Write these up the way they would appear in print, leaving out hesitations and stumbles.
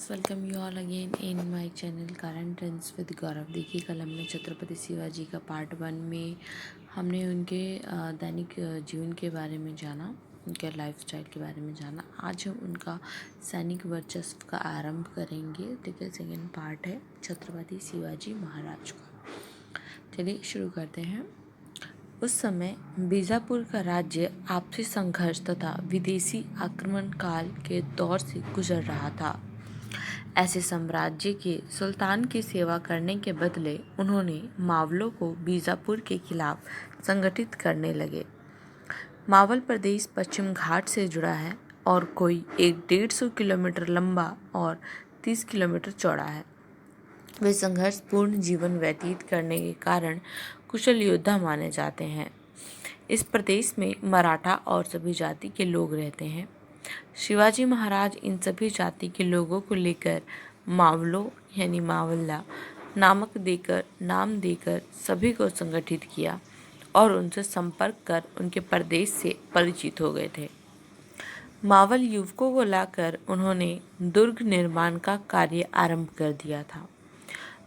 Welcome you all again in my channel current trends with Gaurav. देखिए, कल हमने छत्रपति शिवाजी का पार्ट 1 में हमने उनके दैनिक जीवन के बारे में जाना, उनके लाइफस्टाइल के बारे में जाना। आज हम उनका सैनिक वर्चस्व का आरंभ करेंगे। देखिए, सेकेंड पार्ट है छत्रपति शिवाजी महाराज का। चलिए शुरू करते हैं। उस समय बीजापुर का राज्य आपसी संघर्ष तथा विदेशी आक्रमण काल के दौर से गुजर रहा था। ऐसे साम्राज्य के सुल्तान की सेवा करने के बदले उन्होंने मावलों को बीजापुर के खिलाफ संगठित करने लगे। मावल प्रदेश पश्चिम घाट से जुड़ा है और कोई 150 किलोमीटर लंबा और 30 किलोमीटर चौड़ा है। वे संघर्षपूर्ण जीवन व्यतीत करने के कारण कुशल योद्धा माने जाते हैं। इस प्रदेश में मराठा और सभी जाति के लोग रहते हैं। शिवाजी महाराज इन सभी जाति के लोगों को लेकर मावलों यानी मावल्ला नाम देकर सभी को संगठित किया और उनसे संपर्क कर उनके प्रदेश से परिचित हो गए थे। मावल युवकों को लाकर उन्होंने दुर्ग निर्माण का कार्य आरंभ कर दिया था।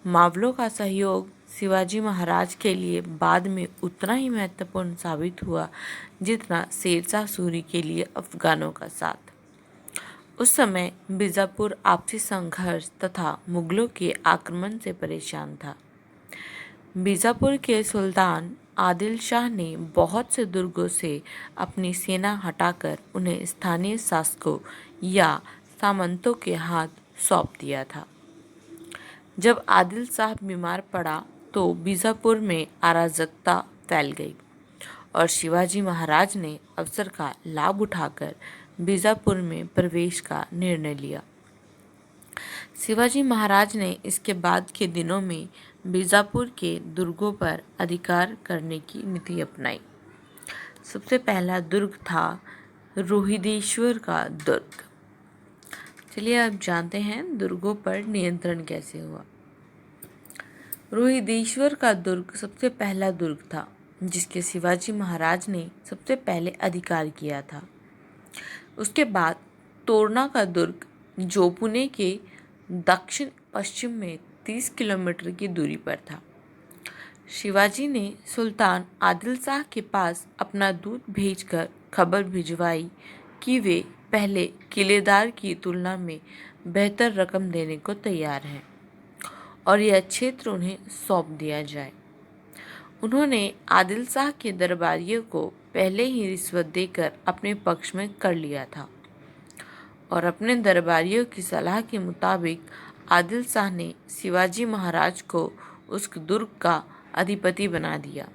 मावलों का सहयोग शिवाजी महाराज के लिए बाद में उतना ही महत्वपूर्ण साबित हुआ जितना शेरशाह सूरी के लिए अफगानों का साथ। उस समय बीजापुर आपसी संघर्ष तथा मुगलों के आक्रमण से परेशान था। बीजापुर के सुल्तान आदिल शाह ने बहुत से दुर्गों से अपनी सेना हटाकर उन्हें स्थानीय शासकों या सामंतों के हाथ सौंप दिया था। जब आदिल शाह बीमार पड़ा तो बीजापुर में अराजकता फैल गई और शिवाजी महाराज ने अवसर का लाभ उठाकर बीजापुर में प्रवेश का निर्णय लिया। शिवाजी महाराज ने इसके बाद के दिनों में बीजापुर के दुर्गों पर अधिकार करने की नीति अपनाई। सबसे पहला दुर्ग था रोहिदेश्वर का दुर्ग। चलिए अब जानते हैं दुर्गों पर नियंत्रण कैसे हुआ। रोहिदेश्वर का दुर्ग सबसे पहला दुर्ग था जिसके शिवाजी महाराज ने सबसे पहले अधिकार किया था। उसके बाद तोरना का दुर्ग जो पुणे के दक्षिण पश्चिम में 30 किलोमीटर की दूरी पर था। शिवाजी ने सुल्तान आदिल शाह के पास अपना दूत भेजकर खबर भिजवाई कि वे पहले किलेदार की तुलना में बेहतर रकम देने को तैयार हैं और यह क्षेत्र उन्हें सौंप दिया जाए। उन्होंने आदिल शाह के दरबारियों को पहले ही रिश्वत देकर अपने पक्ष में कर लिया था और अपने दरबारियों की सलाह के मुताबिक आदिल शाह ने शिवाजी महाराज को उस दुर्ग का अधिपति बना दिया।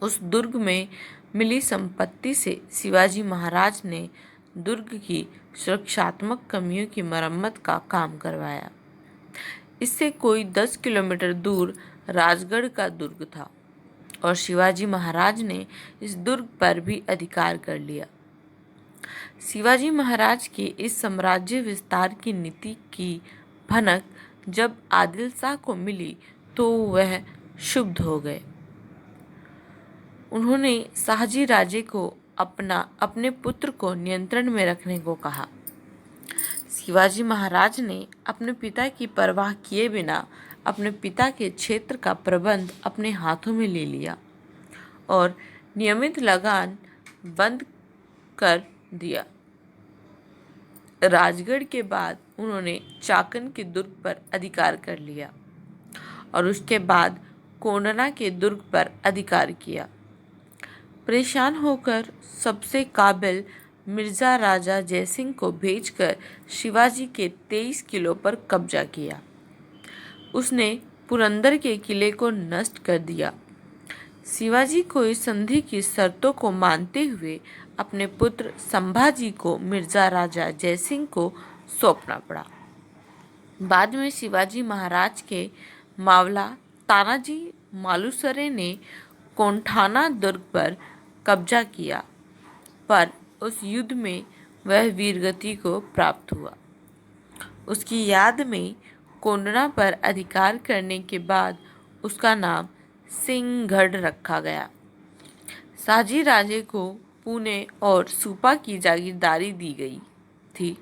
उस दुर्ग में मिली संपत्ति से शिवाजी महाराज ने दुर्ग की सुरक्षात्मक कमियों की मरम्मत का काम करवाया। इससे कोई 10 किलोमीटर दूर राजगढ़ का दुर्ग था और शिवाजी महाराज ने इस दुर्ग पर भी अधिकार कर लिया। शिवाजी महाराज के इस साम्राज्य विस्तार की नीति की भनक जब आदिल शाह को मिली तो वह क्षुब्ध हो गए। उन्होंने शाहजी राजे को अपने पुत्र को नियंत्रण में रखने को कहा। शिवाजी महाराज ने अपने पिता की परवाह किए बिना अपने पिता के क्षेत्र का प्रबंध अपने हाथों में ले लिया और नियमित लगान बंद कर दिया। राजगढ़ के बाद उन्होंने चाकन के दुर्ग पर अधिकार कर लिया और उसके बाद कोंडना के दुर्ग पर अधिकार किया। परेशान होकर सबसे काबिल मिर्जा राजा जयसिंह को भेजकर शिवाजी के 23 किलों पर कब्जा किया। उसने पुरंदर के किले को नष्ट कर दिया। शिवाजी को इस संधि की शर्तों को मानते हुए अपने पुत्र संभाजी को मिर्जा राजा जयसिंह को सौंपना पड़ा। बाद में शिवाजी महाराज के मावला तानाजी मालुसरे ने कोंढाना दुर्ग पर कब्जा किया, पर उस युद्ध में वह वीरगति को प्राप्त हुआ। उसकी याद में कोंडना पर अधिकार करने के बाद उसका नाम सिंहगढ़ रखा गया। शाहजी राजे को पुणे और सुपा की जागीरदारी दी गई थी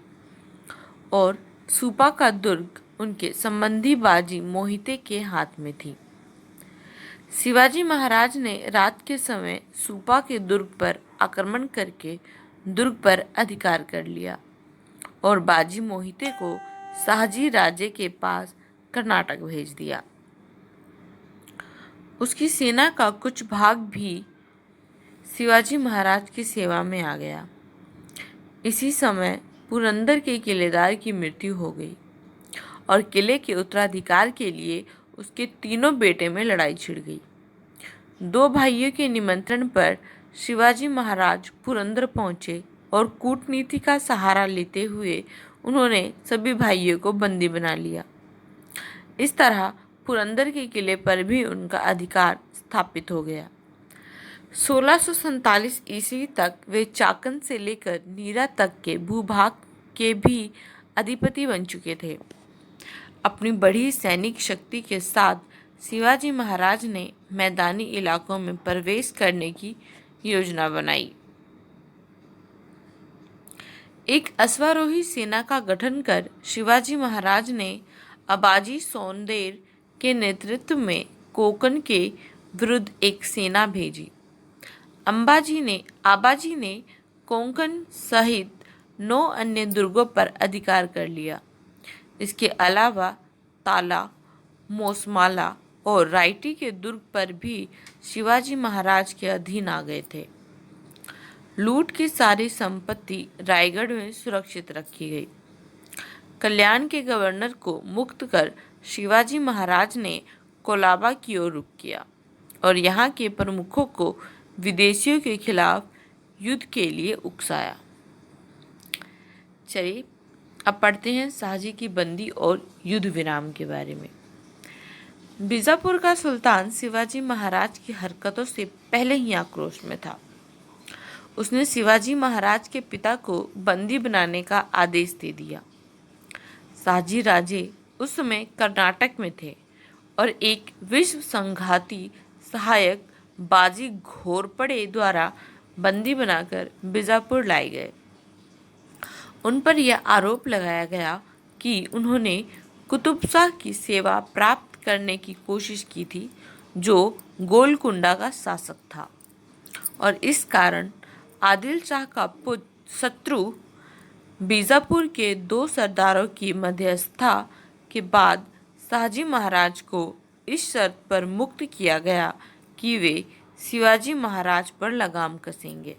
और सुपा का दुर्ग उनके संबंधी बाजी मोहिते के हाथ में थी। शिवाजी महाराज ने रात के समय सुपा के दुर्ग पर आक्रमण करके दुर्ग पर अधिकार कर लिया और बाजी मोहिते को शाहजी राजे के पास कर्नाटक भेज दिया। उसकी सेना का कुछ भाग भी शिवाजी महाराज की सेवा में आ गया। इसी समय पुरंदर के किलेदार की मृत्यु हो गई और किले के उत्तराधिकार के लिए उसके तीनों बेटे में लड़ाई छिड़ गई। दो भाइयों के निमंत्रण पर शिवाजी महाराज पुरंदर पहुंचे और कूटनीति का सहारा लेते हुए उन्होंने सभी भाइयों को बंदी बना लिया। इस तरह पुरंदर के किले पर भी उनका अधिकार स्थापित हो गया। 1647 ईस्वी तक वे चाकन से लेकर नीरा तक के भूभाग के भी अधिपति बन चुके थे। अपनी बड़ी सैनिक शक्ति के साथ शिवाजी महाराज ने मैदानी इलाकों में प्रवेश करने की योजना बनाई। एक अश्वारोही सेना का गठन कर शिवाजी महाराज ने अबाजी सोंदेर के नेतृत्व में कोंकण के विरुद्ध एक सेना भेजी। आबाजी ने कोंकण सहित 9 अन्य दुर्गों पर अधिकार कर लिया। इसके अलावा ताला, मोसमाला और रायटी के दुर्ग पर भी शिवाजी महाराज के अधीन आ गए थे। लूट की सारी संपत्ति रायगढ़ में सुरक्षित रखी गई। कल्याण के गवर्नर को मुक्त कर शिवाजी महाराज ने कोलाबा की ओर रुख किया और यहाँ के प्रमुखों को विदेशियों के खिलाफ युद्ध के लिए उकसाया। चलिए अब पढ़ते हैं शाहजी की बंदी और युद्ध विराम के बारे में। बीजापुर का सुल्तान शिवाजी महाराज की हरकतों से पहले ही आक्रोश में था। उसने शिवाजी महाराज के पिता को बंदी बनाने का आदेश दे दिया। शाहजी राजे उस समय कर्नाटक में थे और एक विश्व संघाती सहायक बाजी घोरपड़े द्वारा बंदी बनाकर बीजापुर लाए गए। उन पर यह आरोप लगाया गया कि उन्होंने कुतुब शाह की सेवा प्राप्त करने की कोशिश की थी, जो गोलकुंडा का शासक था, और इस कारण आदिल शाह का शत्रु बीजापुर के 2 सरदारों की मध्यस्थता के बाद शाहजी महाराज को इस शर्त पर मुक्त किया गया कि वे शिवाजी महाराज पर लगाम कसेंगे।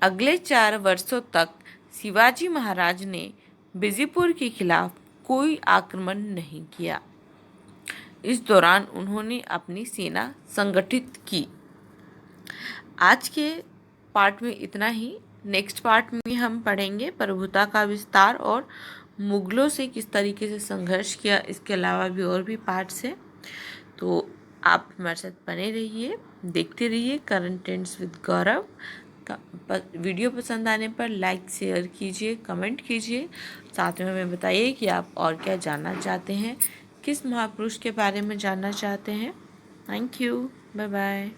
अगले 4 वर्षों तक शिवाजी महाराज ने बीजापुर के खिलाफ कोई आक्रमण नहीं किया। इस दौरान उन्होंने अपनी सेना संगठित की। आज के पार्ट में इतना ही। नेक्स्ट पार्ट में हम पढ़ेंगे प्रभुता का विस्तार और मुगलों से किस तरीके से संघर्ष किया। इसके अलावा भी और भी पार्ट्स हैं, तो आप हमारे साथ बने रहिए, देखते रहिए current trends with Gaurav. Video पसंद आने पर लाइक शेयर कीजिए, कमेंट कीजिए, साथ में हमें बताइए कि आप और क्या जानना चाहते हैं, किस महापुरुष के बारे में जानना चाहते हैं। Thank you, bye bye.